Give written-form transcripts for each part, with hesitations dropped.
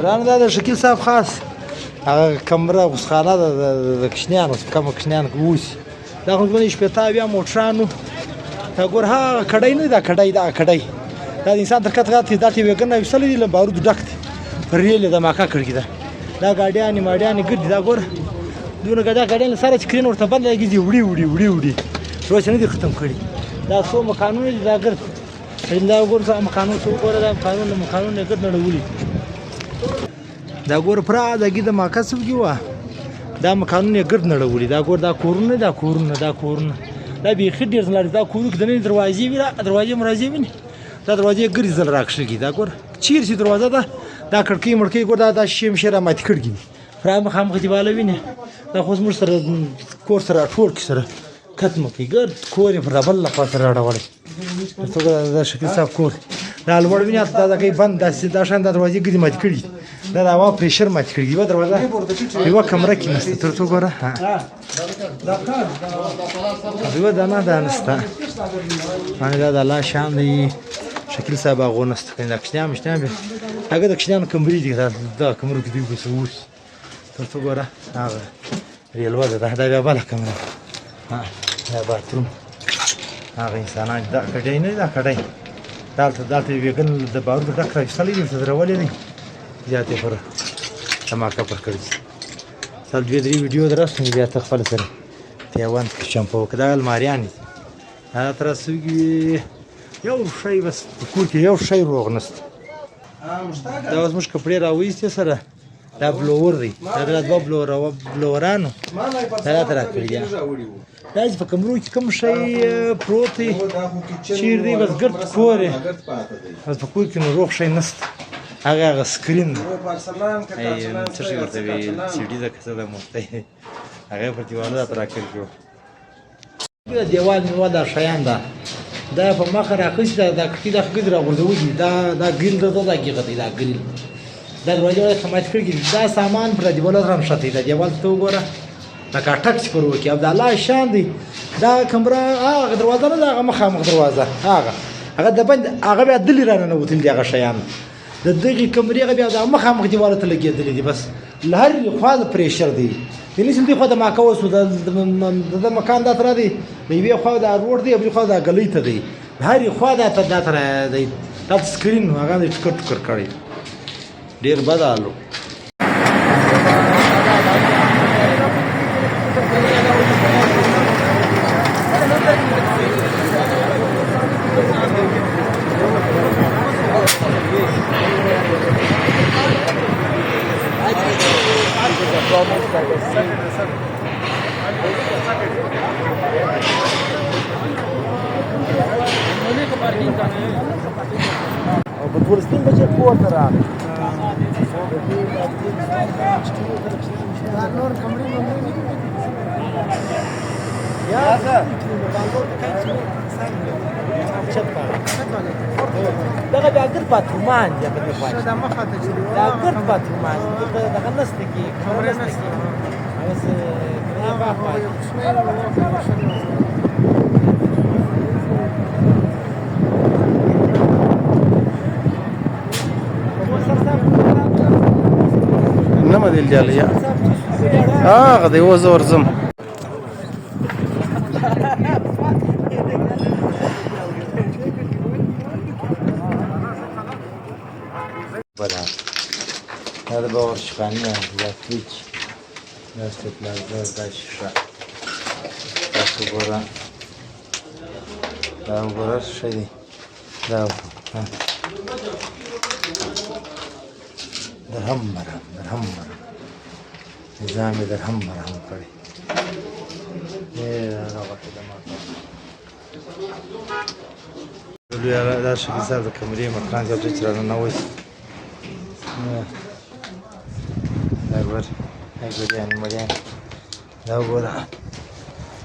رانه دا د شکیل صاحب خاص هغه کمره غوسخانه ده د کشنیانو کمه کشنیان اوسي دا خو زمونږ شپېته اویا موټرانو دا ګور هغه کډۍ نه دا کډۍ دا د انسان تر کته دا تی وګنه وسلې دي له بارود ډک دي پر ریل د ماکا کړی دا ګاډیانې ماډیانې ګډ دا ګور دونه ګاډیان سره سکرین ورته بند لګي وړي روز نه دي ختم کړي دا څو مکانونه دي دا ګرد دا ګور څه مکانونه څو ګور دا مکانونه ګرد نړولي دا ګور پر دا کې د ماکا سوګي وا دا مکانونه ګرد نړولي دا ګور دا کورونه دا بیخي ډېر زلار دا کورو کې د نه دروازې مرازي ویني دا دروازې ګرځي زل راکشږي دا ګور چیر سي دروازه دا کړکۍ مړکۍ ګور دا شیم شره مات کړګي فرام خام خديواله ویني دا خو زموږ سره کور سره ټول کې سره ختم کی ګر کور پر بل لا سره راوړل څنګه دا شکل صاحب کور دا لوړ ویني دا کوي بند دا شان د دروازې ګرځي مات کړي دا هوا پریشر مات کړي و دروازه یو کمره کې نشته تر څو ګوره یو دا نسته باندې دا الله شان دی شکل صاحب غونست کنه کښنام به هغه د کښنام کمرې دي دا کمرو کې دی وسوس تر څو ګوره هغه ریلوا ده دا بل کمره دا باتروم هغه انسانان دا کډای نه دا کډای دالته ویګن د بارود ډک راځلې دي درولې دي زیاتې پر تماکا پر کړی سل دوی درې ویډیو درسته بیا تخفل سره پیوند شامپو کدا الماریان هغه تر سوګي یو شی بس کور کې یو شی روغ نست دا اوس مش کپړې راوېستې سره دا بلور دی دا د بلورانو دا تر کړی دا چې په کمرو کې کوم شی پروت دی چیر دی بس ګرد کورې بس په کور کې نو روغ شی نست هغه سکرین څه شي ورته وی سی ډي دا کسه ده مفته هغه په دیوال تر کړو دا دیوال نو دا شیان دا په مخه راخښ دا کټی دا ګذره غورځوي دا ګریل دا کیږي دا ګریل دا دروازه خمات کړی دا سامان پر دیوال رم شته دا دیوال ته وګوره دا کاټک پر وکی عبد الله شان دی دا کمره هغه دروازه نه هغه مخامخ دروازه هغه د بند هغه بیا دلی رانه وتل دی هغه شیان د دغه کمرې هغه بیا د مخامخ دیوال ته لګیدل دي بس لهر خوا د پریشر دی یعنی سم دی خو د ماکا وسو د مکان دا تر دی یوه خوا د روډ دی بل خوا د غلی ته دی هر خوا د تر دی د سکرین هغه د ټکر کړی ډیر بدالو په ورستین بچی پورته راغی نور کمرې یا دغه بیا ګرد باترومان دی په دې خوا دا مخه ته چې دا ګرد باترومان دغه نسته کې کمره نسته اوس نه باه نه مدل جالیا هغه دی و زور زم بلا هذا باور شقانية لا فيتش لا استبلازر دا شيشة تاسو ګوره دا وګوره څه دی دا درهم نظام درهم کړی دا شکل صاحب د کمرې مکان ځای چې رانه وایي دا ګور ګوریانې مریانې دا وګوره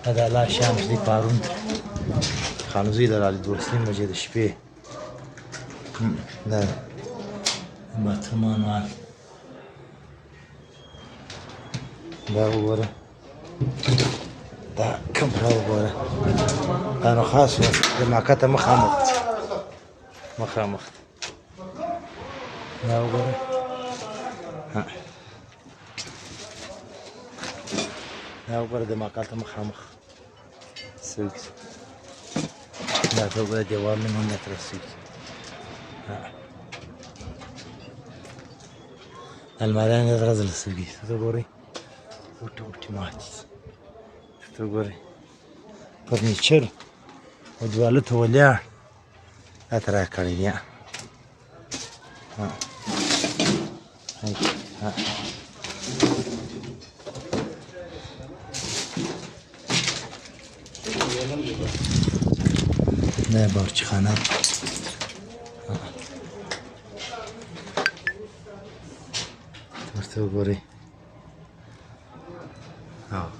دا د الله شان دی پارون خانوزي د علي دولسلیم مجې د شپې دا باترومان وال دا وګوره دا کمره وګوره دا نو خاص د ماکا ته مخامخ دا وګوره دا وګوره د مکال ته مخامخ څوک دا ته وګوره دیوالونه هم نه رسېږي الماريان يغرز السوقي تقولي اوتوماتيك تقولي فرنيتشر ودوالته ولا اترى كاريا ها هيك ها لا بارش خانه تقولي ها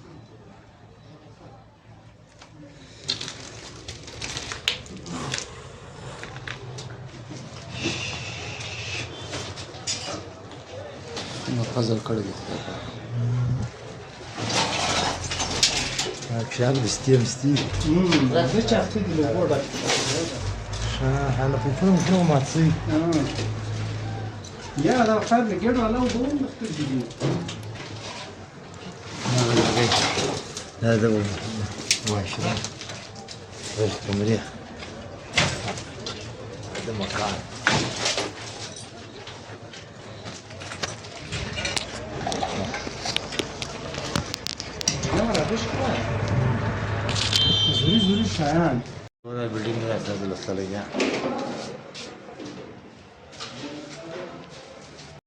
فضل کړی دی خیال بستیم راځي چې اخته دی له وړه انا په فلم ماتسي یا دا خیر له ګډ ولا و دوم مختلف دي هذا هو ماشي رزق مليح هذا مكان زوري شایان هذا البلدنگ راس هذا الصلاة